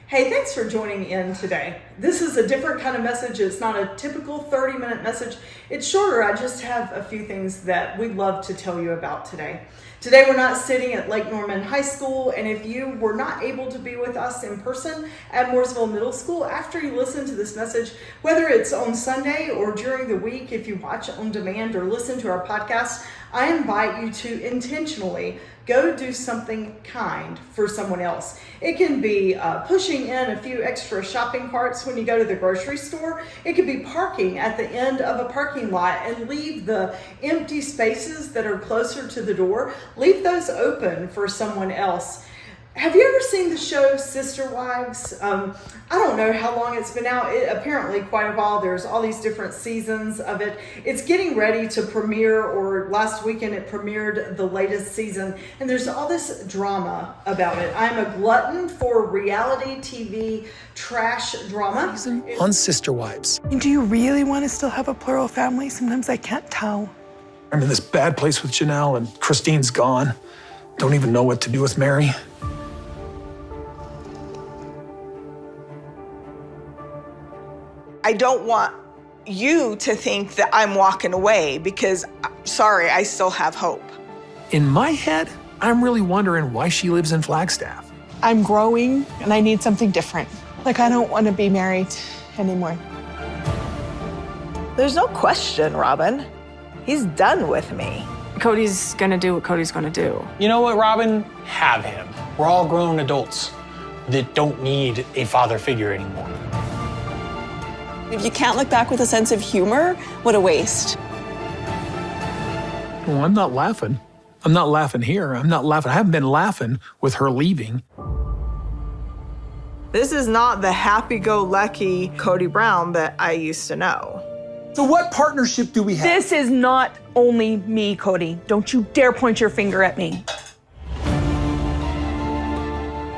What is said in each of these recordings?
Hey, thanks for joining in today. This is a different kind of message. It's not a typical 30-minute message. It's shorter. I just have a few things that we'd love to tell you about today. Today, we're not sitting at Lake Norman High School, and if you were not able to be with us in person at Mooresville Middle School, after you listen to this message, whether it's on Sunday or during the week, if you watch on demand or listen to our podcast, I invite you to intentionally go do something kind for someone else. It can be pushing in a few extra shopping carts when you go to the grocery store. It could be parking at the end of a parking lot and leave the empty spaces that are closer to the door, leave those open for someone else. Have you ever seen the show Sister Wives? I don't know how long it's been out. Apparently quite a while. There's all these different seasons of it. It's getting ready to premiere, or last weekend it premiered the latest season, and there's all this drama about it. I'm a glutton for reality TV trash drama. On Sister Wives. Do you really want to still have a plural family? Sometimes I can't tell. I'm in this bad place with Janelle, and Christine's gone. Don't even know what to do with Mary. I don't want you to think that I'm walking away because, sorry, I still have hope. In my head, I'm really wondering why she lives in Flagstaff. I'm growing and I need something different. Like, I don't want to be married anymore. There's no question, Robin. He's done with me. Cody's gonna do what Cody's gonna do. You know what, Robin? Have him. We're all grown adults. that don't need a father figure anymore. If you can't look back with a sense of humor, what a waste. Well, I'm not laughing. I'm not laughing here. I'm not laughing. I haven't been laughing with her leaving. This is not the happy-go-lucky Cody Brown that I used to know. So what partnership do we have? This is not only me, Cody. Don't you dare point your finger at me.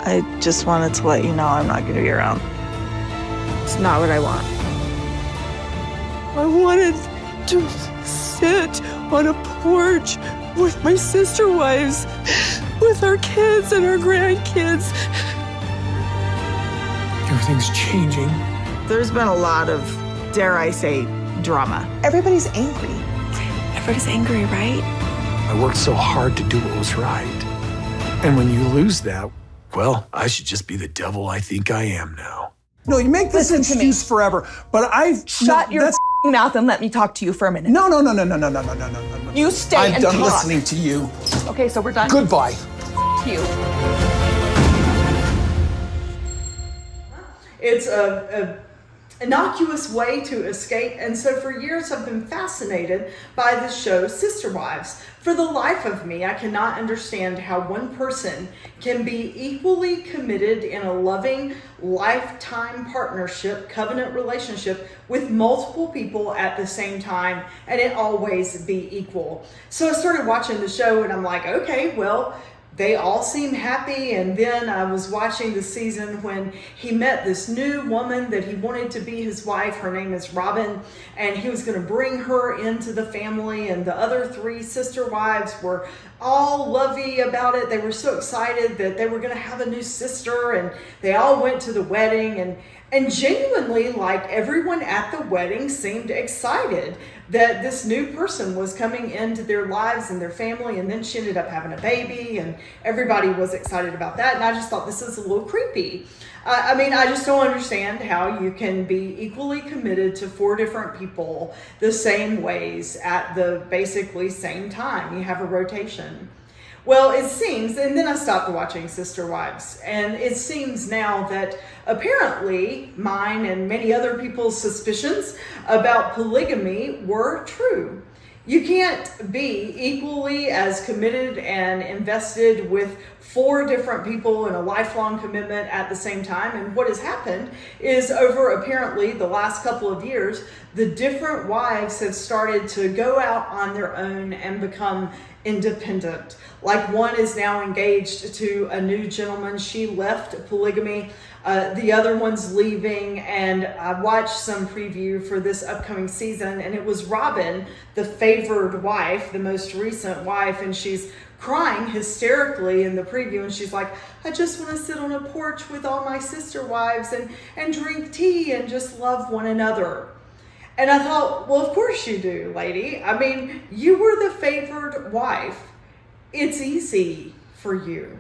I just wanted to let you know I'm not going to be around. It's not what I want. I wanted to sit on a porch with my sister wives, with our kids and our grandkids. Everything's changing. There's been a lot of, dare I say, drama. Everybody's angry. Everybody's angry, right? I worked so hard to do what was right. And when you lose that, well, I should just be the devil I think I am now. No, you make this Listen to me. excuse forever, but Shut your mouth and let me talk to you for a minute. No. You stay I'm and done talk. listening to you. Okay, so we're done. Goodbye. You. It's a innocuous way to escape, and so for years I've been fascinated by the show Sister Wives. For the life of me, I cannot understand how one person can be equally committed in a loving lifetime partnership, covenant relationship with multiple people at the same time, and it always be equal. So I started watching the show and I'm like, okay, well, they all seem happy. And then I was watching the season when he met this new woman that he wanted to be his wife. Her name is Robin, and he was going to bring her into the family. And the other three sister wives were all lovey about it. They were so excited that they were going to have a new sister, and they all went to the wedding, and genuinely, like, everyone at the wedding seemed excited that this new person was coming into their lives and their family. And then she ended up having a baby, and everybody was excited about that. And I just thought, this is a little creepy. I mean, I just don't understand how you can be equally committed to four different people the same ways at the basically same time. You have a rotation. Well, it seems, and then I stopped watching Sister Wives, and it seems now that apparently mine and many other people's suspicions about polygamy were true. You can't be equally as committed and invested with four different people in a lifelong commitment at the same time. And what has happened is, over apparently the last couple of years, the different wives have started to go out on their own and become independent. Like, one is now engaged to a new gentleman. She left polygamy. The other one's leaving, and I watched some preview for this upcoming season, and it was Robin, the favored wife, the most recent wife, and she's crying hysterically in the preview, and she's like, I just want to sit on a porch with all my sister wives and drink tea and just love one another. And I thought, well, of course you do, lady. I mean, you were the favored wife. It's easy for you.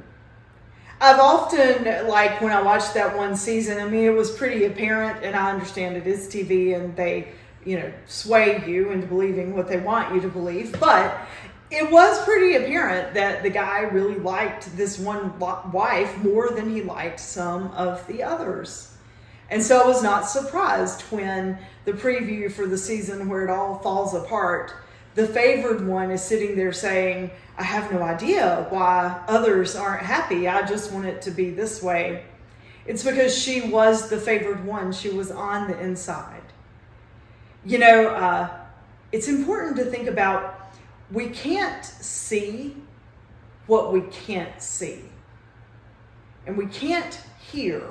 I've often, like, when I watched that one season, I mean, it was pretty apparent, and I understand it is TV and they, sway you into believing what they want you to believe, but it was pretty apparent that the guy really liked this one wife more than he liked some of the others. And so I was not surprised when the preview for the season where it all falls apart, the favored one is sitting there saying, I have no idea why others aren't happy. I just want it to be this way. It's because she was the favored one. She was on the inside. It's important to think about, we can't see what we can't see. And we can't hear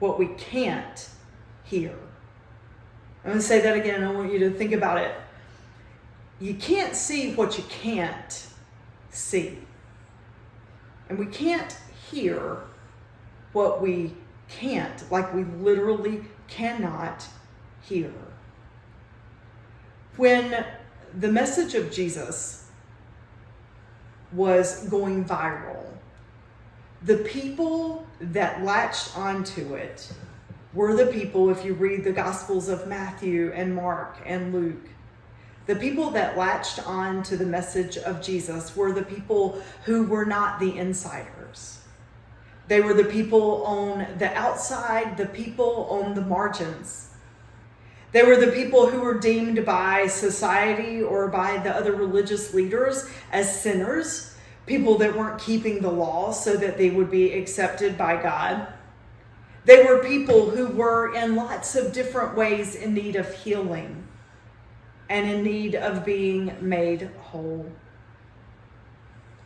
what we can't hear. I'm going to say that again. I want you to think about it. You can't see what you can't see. And we can't hear what we can't, like we literally cannot hear. When the message of Jesus was going viral, the people that latched onto it were the people, if you read the Gospels of Matthew and Mark and Luke, the people that latched on to the message of Jesus were the people who were not the insiders. They were the people on the outside, the people on the margins. They were the people who were deemed by society or by the other religious leaders as sinners, people that weren't keeping the law so that they would be accepted by God. They were people who were in lots of different ways in need of healing and in need of being made whole.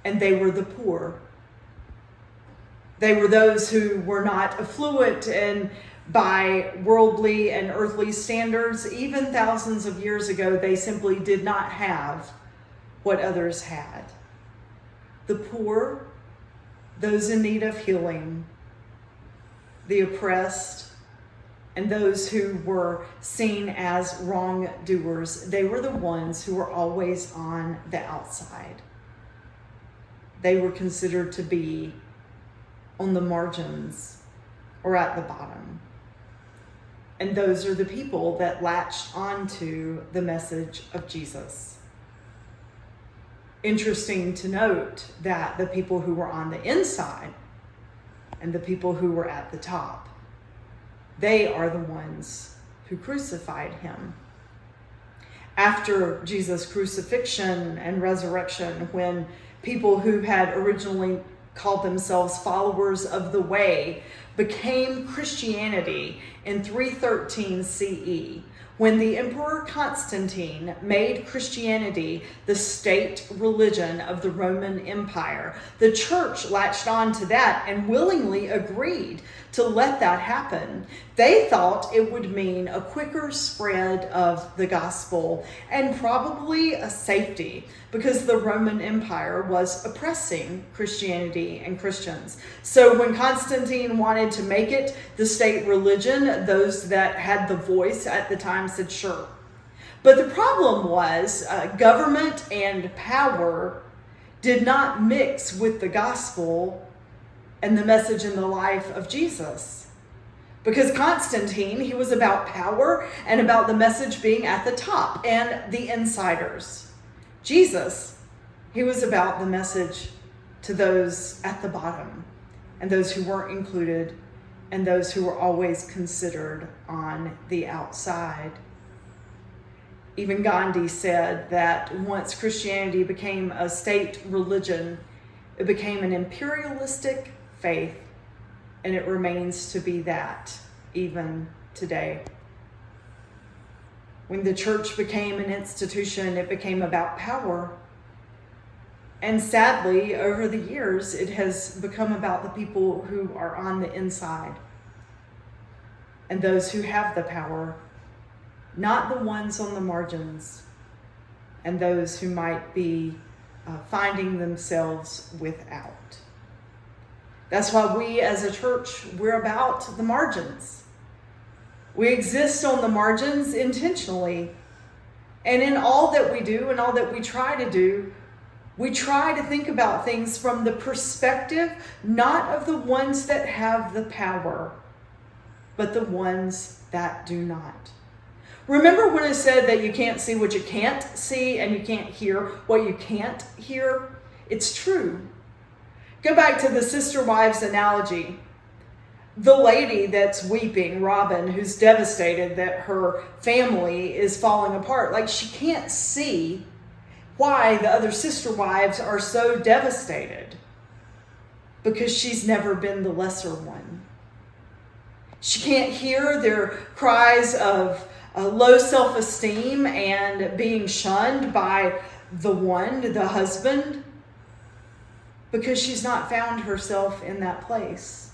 And they were the poor. They were those who were not affluent and by worldly and earthly standards. Even thousands of years ago, they simply did not have what others had. The poor, those in need of healing, the oppressed, and those who were seen as wrongdoers, they were the ones who were always on the outside. They were considered to be on the margins or at the bottom. And those are the people that latched onto the message of Jesus. Interesting to note that the people who were on the inside and the people who were at the top, they are the ones who crucified him. After Jesus' crucifixion and resurrection, when people who had originally called themselves followers of the way became Christianity in 313 CE, when the Emperor Constantine made Christianity the state religion of the Roman Empire, the church latched on to that and willingly agreed to let that happen. They thought it would mean a quicker spread of the gospel and probably a safety, because the Roman Empire was oppressing Christianity and Christians. So when Constantine wanted to make it the state religion, those that had the voice at the time said sure. But the problem was government and power did not mix with the gospel and the message and the life of Jesus. Because Constantine, he was about power and about the message being at the top and the insiders. Jesus, he was about the message to those at the bottom and those who weren't included and those who were always considered on the outside. Even Gandhi said that once Christianity became a state religion, it became an imperialistic faith, and it remains to be that even today. When the church became an institution, it became about power. And sadly, over the years, it has become about the people who are on the inside and those who have the power, not the ones on the margins and those who might be finding themselves without. That's why we as a church, we're about the margins. We exist on the margins intentionally. And in all that we do and all that we try to do, we try to think about things from the perspective not of the ones that have the power, but the ones that do not. Remember when I said that you can't see what you can't see and you can't hear what you can't hear? It's true. Go back to the sister wives analogy. The lady that's weeping, Robin, who's devastated that her family is falling apart, like she can't see why the other sister wives are so devastated because she's never been the lesser one. She can't hear their cries of low self-esteem and being shunned by the husband, because she's not found herself in that place.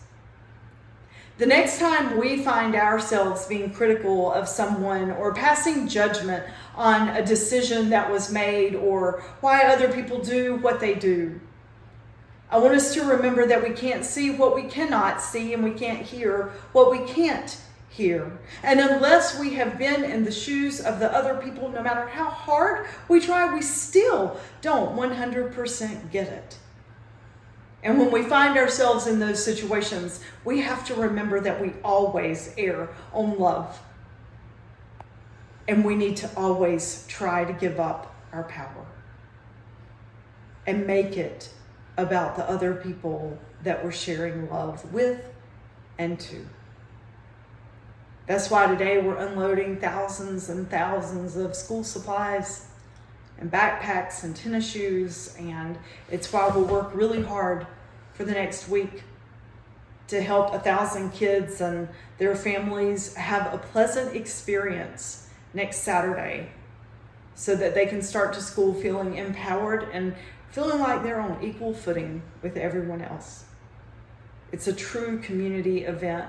The next time we find ourselves being critical of someone or passing judgment on a decision that was made or why other people do what they do, I want us to remember that we can't see what we cannot see and we can't hear what we can't hear. And unless we have been in the shoes of the other people, no matter how hard we try, we still don't 100% get it. And when we find ourselves in those situations, we have to remember that we always err on love. And we need to always try to give up our power and make it about the other people that we're sharing love with and to. That's why today we're unloading thousands and thousands of school supplies and backpacks and tennis shoes, and it's why we'll work really hard for the next week to help 1,000 kids and their families have a pleasant experience next Saturday so that they can start to school feeling empowered and feeling like they're on equal footing with everyone else. It's a true community event.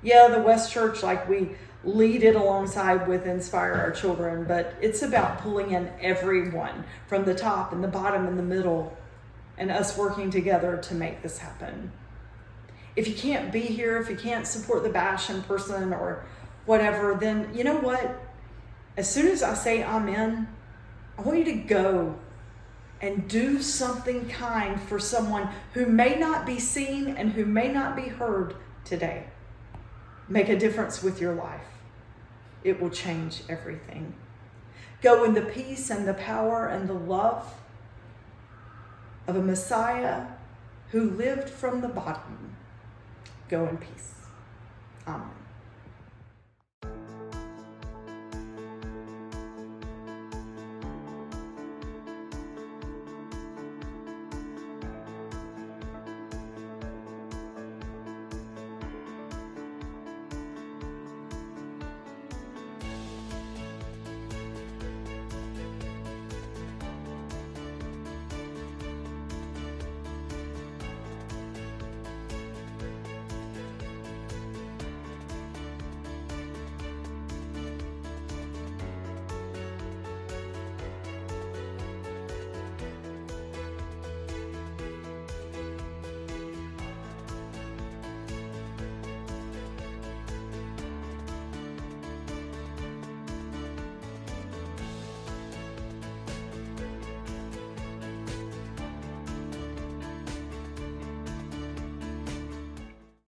Yeah, the West Church, like we lead it alongside with Inspire Our Children, but it's about pulling in everyone from the top and the bottom and the middle and us working together to make this happen. If you can't be here, if you can't support the bash in person or whatever, then you know what? As soon as I say amen, I want you to go and do something kind for someone who may not be seen and who may not be heard today. Make a difference with your life. It will change everything. Go in the peace and the power and the love of a Messiah who lived from the bottom. Go in peace. Amen.